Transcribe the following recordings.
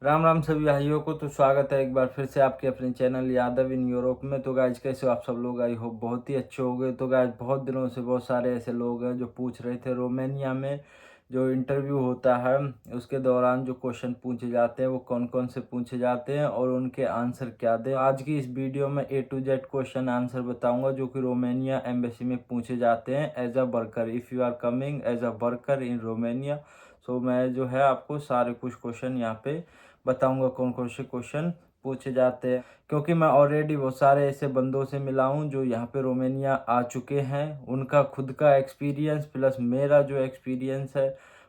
राम राम सभी भाइयों को। तो स्वागत है एक बार फिर से आपके अपने चैनल यादव इन यूरोप में। तो गाइज कैसे हो आप सब लोग? आई होप बहुत ही अच्छे हो गए। तो गाइज बहुत दिनों से बहुत सारे ऐसे लोग हैं जो पूछ रहे थे रोमानिया में जो इंटरव्यू होता है उसके दौरान जो क्वेश्चन पूछे जाते हैं वो कौन कौन से पूछे जाते हैं और उनके आंसर क्या दें। आज की इस वीडियो में A to Z question answer बताऊंगा जो कि रोमानिया एम्बेसी में पूछे जाते हैं as a worker, if you are coming as a worker in Romania. So मैं जो है आपको सारे कुछ क्वेश्चन यहाँ पे बताऊंगा कौन कौन से क्वेश्चन पूछे जाते हैं, क्योंकि मैं ऑलरेडी बहुत सारे ऐसे बंदों से मिला हूँ जो यहाँ पे रोमानिया आ चुके हैं। उनका खुद का एक्सपीरियंस प्लस मेरा जो एक्सपीरियंस है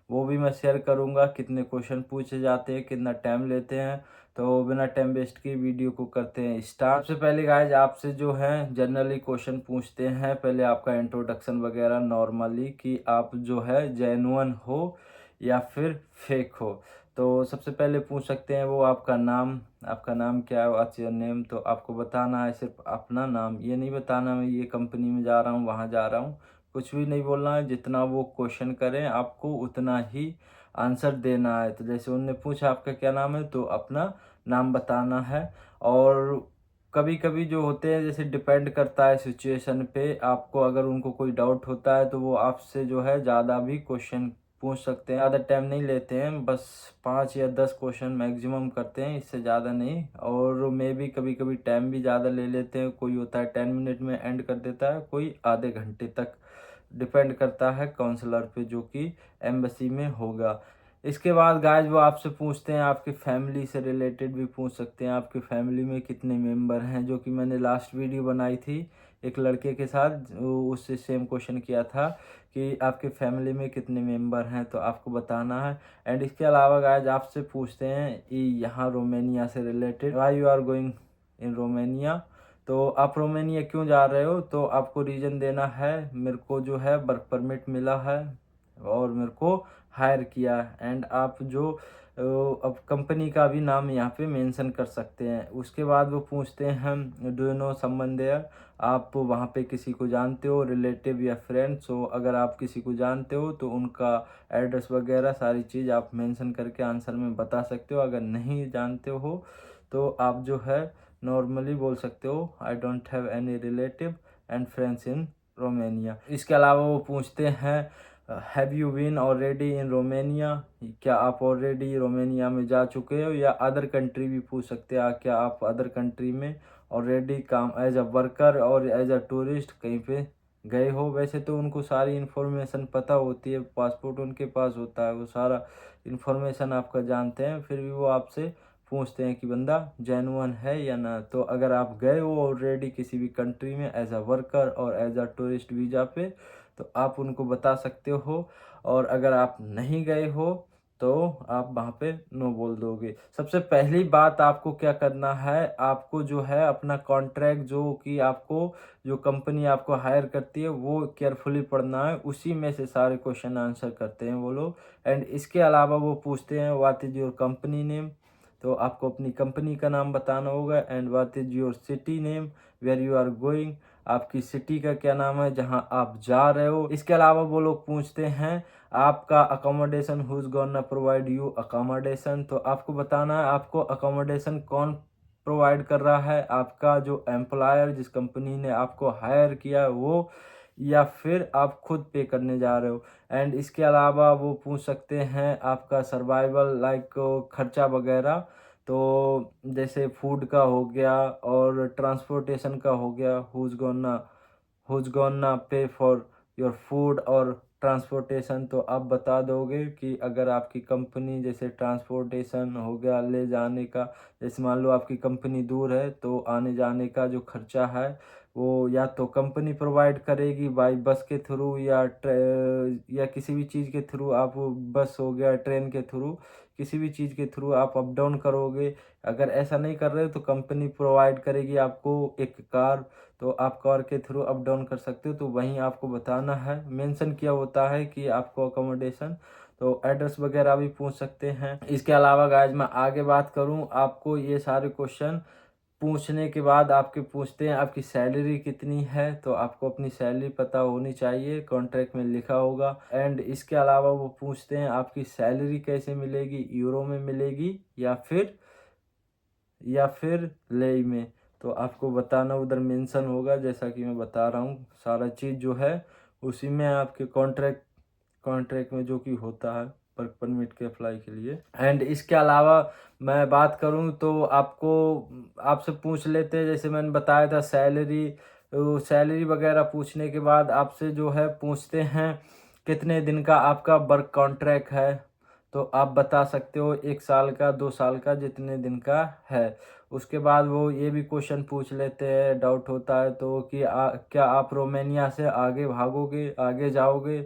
वो भी मैं शेयर करूँगा। कितने क्वेश्चन पूछे जाते हैं, कितना टाइम लेते हैं। तो बिना टाइम वेस्ट की वीडियो को करते हैं स्टार्ट। सबसे पहले गाइज आपसे जो है जनरली क्वेश्चन पूछते हैं, पहले आपका इंट्रोडक्शन वगैरह नॉर्मली कि आप जो है जेन्युइन हो या फिर फेक हो। तो सबसे पहले पूछ सकते हैं वो आपका नाम क्या है, व्हाट्स योर नेम। तो आपको बताना है सिर्फ अपना नाम, ये नहीं बताना मैं ये कंपनी में जा रहा हूँ वहाँ जा रहा हूँ, कुछ भी नहीं बोलना है। जितना वो क्वेश्चन करें आपको उतना ही आंसर देना है। तो जैसे उनने पूछा आपका क्या नाम है तो अपना नाम बताना है। और कभी कभी जो होते हैं जैसे डिपेंड करता है सिचुएशन पे, आपको अगर उनको कोई डाउट होता है तो वो आपसे जो है ज़्यादा भी क्वेश्चन पूछ सकते हैं। ज़्यादा टाइम नहीं लेते हैं, बस 5 या 10 क्वेश्चन मैक्सिमम करते हैं, इससे ज़्यादा नहीं। और मे भी कभी कभी टाइम भी ज़्यादा ले लेते हैं, कोई होता है 10 मिनट में एंड कर देता है, कोई आधे घंटे तक। डिपेंड करता है काउंसलर पे जो कि एम्बेसी में होगा। इसके बाद गाइज वो आपसे पूछते हैं आपके फैमिली से रिलेटेड भी पूछ सकते हैं, आपके फैमिली में कितने मेंबर हैं, जो कि मैंने लास्ट वीडियो बनाई थी एक लड़के के साथ, उससे सेम क्वेश्चन किया था कि आपके फैमिली में कितने मेंबर हैं, तो आपको बताना है। एंड इसके अलावा गाइज आपसे पूछते हैं कि यहाँ रोमानिया से related, why you are going in Romania. तो आप रोमानिया क्यों जा रहे हो, तो आपको रीज़न देना है। मेरे को जो है वर्क परमिट मिला है और मेरे को हायर किया। एंड आप जो अब कंपनी का भी नाम यहाँ पे मेंशन कर सकते हैं। उसके बाद वो पूछते हैं हम do you know someone there, आप वहाँ पे किसी को जानते हो, रिलेटिव या फ्रेंड। सो अगर आप किसी को जानते हो तो उनका एड्रेस वगैरह सारी चीज़ आप मेंशन करके आंसर में बता सकते हो। अगर नहीं जानते हो तो आप जो है नॉर्मली बोल सकते हो I don't have any relative and friends in Romania. इसके अलावा वो पूछते हैं have you been already in Romania, क्या आप ऑलरेडी रोमानिया में जा चुके हो, या अदर कंट्री भी पूछ सकते हैं क्या आप अदर कंट्री में ऑलरेडी काम एज अ वर्कर और एज अ टूरिस्ट कहीं पे गए हो। वैसे तो उनको सारी इन्फॉर्मेशन पता होती है, पासपोर्ट उनके पास होता है, वो सारा इन्फॉर्मेशन आपका जानते हैं, फिर भी वो आपसे पूछते हैं कि बंदा जेन्युइन है या ना। तो अगर आप गए हो ऑलरेडी किसी भी कंट्री में एज अ वर्कर और एज अ टूरिस्ट वीज़ा पे तो आप उनको बता सकते हो। और अगर आप नहीं गए हो तो आप वहाँ पे नो बोल दोगे। सबसे पहली बात आपको क्या करना है, आपको जो है अपना कॉन्ट्रैक्ट जो कि आपको जो कंपनी आपको हायर करती है वो केयरफुली पढ़ना है, उसी में से सारे क्वेश्चन आंसर करते हैं वो लोग। एंड इसके अलावा वो पूछते हैं what is your company name, तो आपको अपनी कंपनी का नाम बताना होगा। And what is your city name where you are going, आपकी सिटी का क्या नाम है जहां आप जा रहे हो। इसके अलावा वो लोग पूछते हैं आपका accommodation, who is gonna provide you accommodation, तो आपको बताना है आपको अकोमोडेशन कौन प्रोवाइड कर रहा है, आपका जो एम्प्लॉयर जिस कंपनी ने आपको हायर किया है वो, या फिर आप खुद पे करने जा रहे हो। एंड इसके अलावा वो पूछ सकते हैं आपका सर्वाइवल लाइक खर्चा वगैरह, तो जैसे फूड का हो गया और ट्रांसपोर्टेशन का हो गया, whose gonna pay for your food और ट्रांसपोर्टेशन। तो आप बता दोगे कि अगर आपकी कंपनी जैसे ट्रांसपोर्टेशन हो गया ले जाने का, जैसे मान लो आपकी कंपनी दूर है तो आने जाने का जो खर्चा है वो या तो कंपनी प्रोवाइड करेगी बाई बस के थ्रू या किसी भी चीज़ के थ्रू, आप बस हो गया ट्रेन के थ्रू, किसी भी चीज़ के थ्रू आप अप डाउन करोगे। अगर ऐसा नहीं कर रहे हो तो कंपनी प्रोवाइड करेगी आपको एक कार, तो आप कार के थ्रू अप डाउन कर सकते हो। तो वहीं आपको बताना है, मेंशन किया होता है कि आपको अकोमोडेशन। तो एड्रेस वगैरह भी पूछ सकते हैं। इसके अलावा गाइज मैं आगे बात करूं, आपको ये सारे क्वेश्चन पूछने के बाद आपके पूछते हैं आपकी सैलरी कितनी है, तो आपको अपनी सैलरी पता होनी चाहिए, कॉन्ट्रैक्ट में लिखा होगा। एंड इसके अलावा वो पूछते हैं आपकी सैलरी कैसे मिलेगी, यूरो में मिलेगी या फिर लेई में, तो आपको बताना उधर मेंशन होगा। जैसा कि मैं बता रहा हूँ सारा चीज़ जो है उसी में आपके कॉन्ट्रैक्ट में जो कि होता है वर्क परमिट के अप्लाई के लिए। एंड इसके अलावा मैं बात करूं तो आपसे पूछ लेते हैं, जैसे मैंने बताया था सैलरी वगैरह पूछने के बाद आपसे जो है पूछते हैं कितने दिन का आपका वर्क कॉन्ट्रैक्ट है, तो आप बता सकते हो 1 साल का, 2 साल का, जितने दिन का है। उसके बाद वो ये भी क्वेश्चन पूछ लेते हैं, डाउट होता है तो कि क्या आप रोमानिया से आगे भागोगे, आगे जाओगे,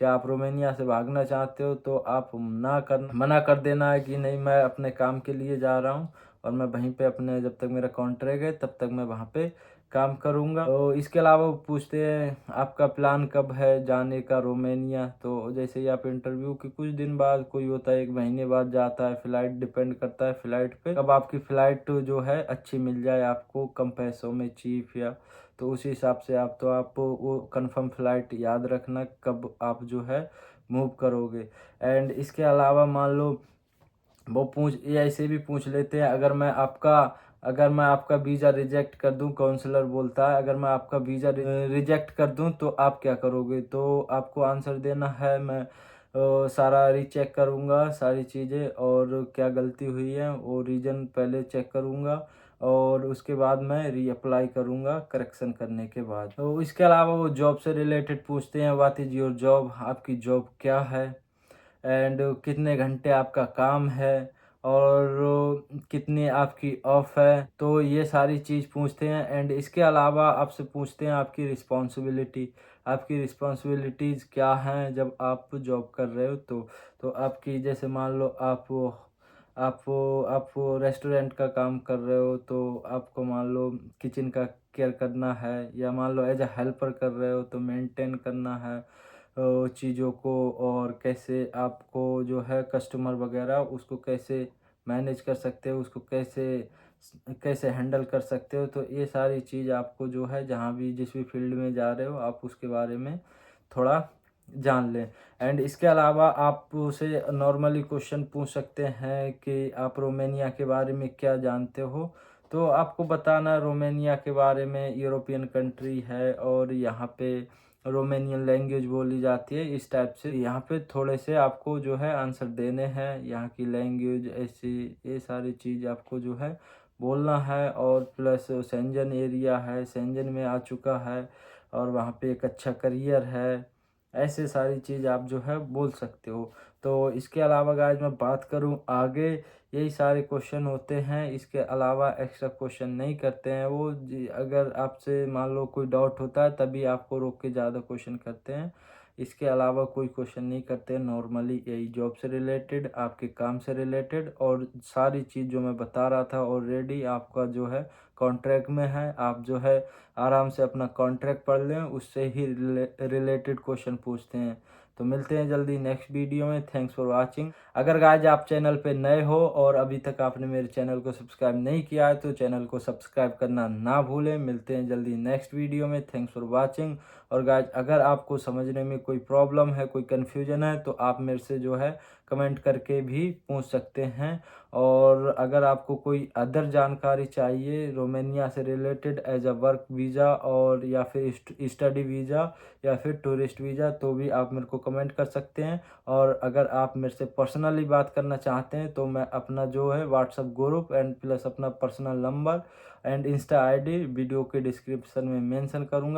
क्या आप रोमानिया से भागना चाहते हो, तो आप मना कर देना है कि नहीं, मैं अपने काम के लिए जा रहा हूँ और मैं वहीं पे अपने जब तक मेरा कॉन्ट्रैक्ट है तब तक मैं वहाँ पे काम करूँगा। तो इसके अलावा वो पूछते हैं आपका प्लान कब है जाने का रोमानिया, तो जैसे ही आप इंटरव्यू के कुछ दिन बाद, कोई होता है 1 महीने बाद जाता है, फ़्लाइट डिपेंड करता है फ़्लाइट पे, कब आपकी फ़्लाइट जो है अच्छी मिल जाए आपको, कम पैसों में चीप, या तो उसी हिसाब से आप वो कंफर्म फ़्लाइट याद रखना कब आप जो है मूव करोगे। एंड इसके अलावा मान लो ये ऐसे भी पूछ लेते हैं, अगर मैं आपका वीज़ा रिजेक्ट कर दूं, काउंसलर बोलता है अगर मैं आपका वीज़ा रिजेक्ट कर दूं तो आप क्या करोगे, तो आपको आंसर देना है मैं सारा रीचेक करूंगा सारी चीज़ें, और क्या गलती हुई है वो रीज़न पहले चेक करूंगा और उसके बाद मैं रीअप्लाई करूंगा करेक्शन करने के बाद। तो इसके अलावा वो जॉब से रिलेटेड पूछते हैं, व्हाट इज़ योर जॉब, आपकी जॉब क्या है, एंड कितने घंटे आपका काम है, और कितनी आपकी ऑफ है, तो ये सारी चीज़ पूछते हैं। एंड इसके अलावा आपसे पूछते हैं आपकी रिस्पॉन्सिबिलिटीज़ क्या हैं जब आप जॉब कर रहे हो, तो आपकी, जैसे मान लो आप रेस्टोरेंट का काम कर रहे हो, तो आपको मान लो किचन का केयर करना है, या मान लो एज अ हेल्पर कर रहे हो तो मेंटेन करना है चीज़ों को, और कैसे आपको जो है कस्टमर वगैरह उसको कैसे मैनेज कर सकते हो, उसको कैसे कैसे हैंडल कर सकते हो, तो ये सारी चीज़ आपको जो है जहाँ भी जिस भी फील्ड में जा रहे हो आप उसके बारे में थोड़ा जान लें। एंड इसके अलावा आप उसे नॉर्मली क्वेश्चन पूछ सकते हैं कि आप रोमानिया के बारे में क्या जानते हो, तो आपको बताना रोमानिया के बारे में, यूरोपियन कंट्री है और यहाँ पे रोमानियन लैंग्वेज बोली जाती है, इस टाइप से यहाँ पे थोड़े से आपको जो है आंसर देने हैं, यहाँ की लैंग्वेज ऐसी, ये सारी चीज़ आपको जो है बोलना है। और प्लस शेंजन एरिया है, शेंजन में आ चुका है और वहाँ पे एक अच्छा करियर है, ऐसे सारी चीज़ आप जो है बोल सकते हो। तो इसके अलावा गाइस मैं बात करूँ आगे, यही सारे क्वेश्चन होते हैं, इसके अलावा एक्स्ट्रा क्वेश्चन नहीं करते हैं वो। अगर आपसे मान लो कोई डाउट होता है तभी आपको रोक के ज़्यादा क्वेश्चन करते हैं, इसके अलावा कोई क्वेश्चन नहीं करते हैं। नॉर्मली यही जॉब से रिलेटेड, आपके काम से रिलेटेड, और सारी चीज़ जो मैं बता रहा था ऑलरेडी आपका जो है कॉन्ट्रैक्ट में है, आप जो है आराम से अपना कॉन्ट्रैक्ट पढ़ लें, उससे ही रिलेटेड क्वेश्चन पूछते हैं। तो मिलते हैं जल्दी नेक्स्ट वीडियो में। Thanks for watching. अगर गाइज आप चैनल पे नए हो और अभी तक आपने मेरे चैनल को सब्सक्राइब नहीं किया है तो चैनल को सब्सक्राइब करना ना भूलें। मिलते हैं जल्दी नेक्स्ट वीडियो में। Thanks for watching. और गाइज अगर आपको समझने में कोई प्रॉब्लम है, कोई कन्फ्यूजन है, तो आप मेरे से जो है कमेंट करके भी पूछ सकते हैं। और अगर आपको कोई अदर जानकारी चाहिए रोमानिया से related as a work visa और या फिर स्टडी वीज़ा या फिर टूरिस्ट वीज़ा, तो भी आप मेरे को कमेंट कर सकते हैं। और अगर आप मेरे से पर्सनली बात करना चाहते हैं तो मैं अपना जो है व्हाट्सअप ग्रुप एंड प्लस अपना personal number and Insta ID video के डिस्क्रिप्शन में मेंशन करूंगा।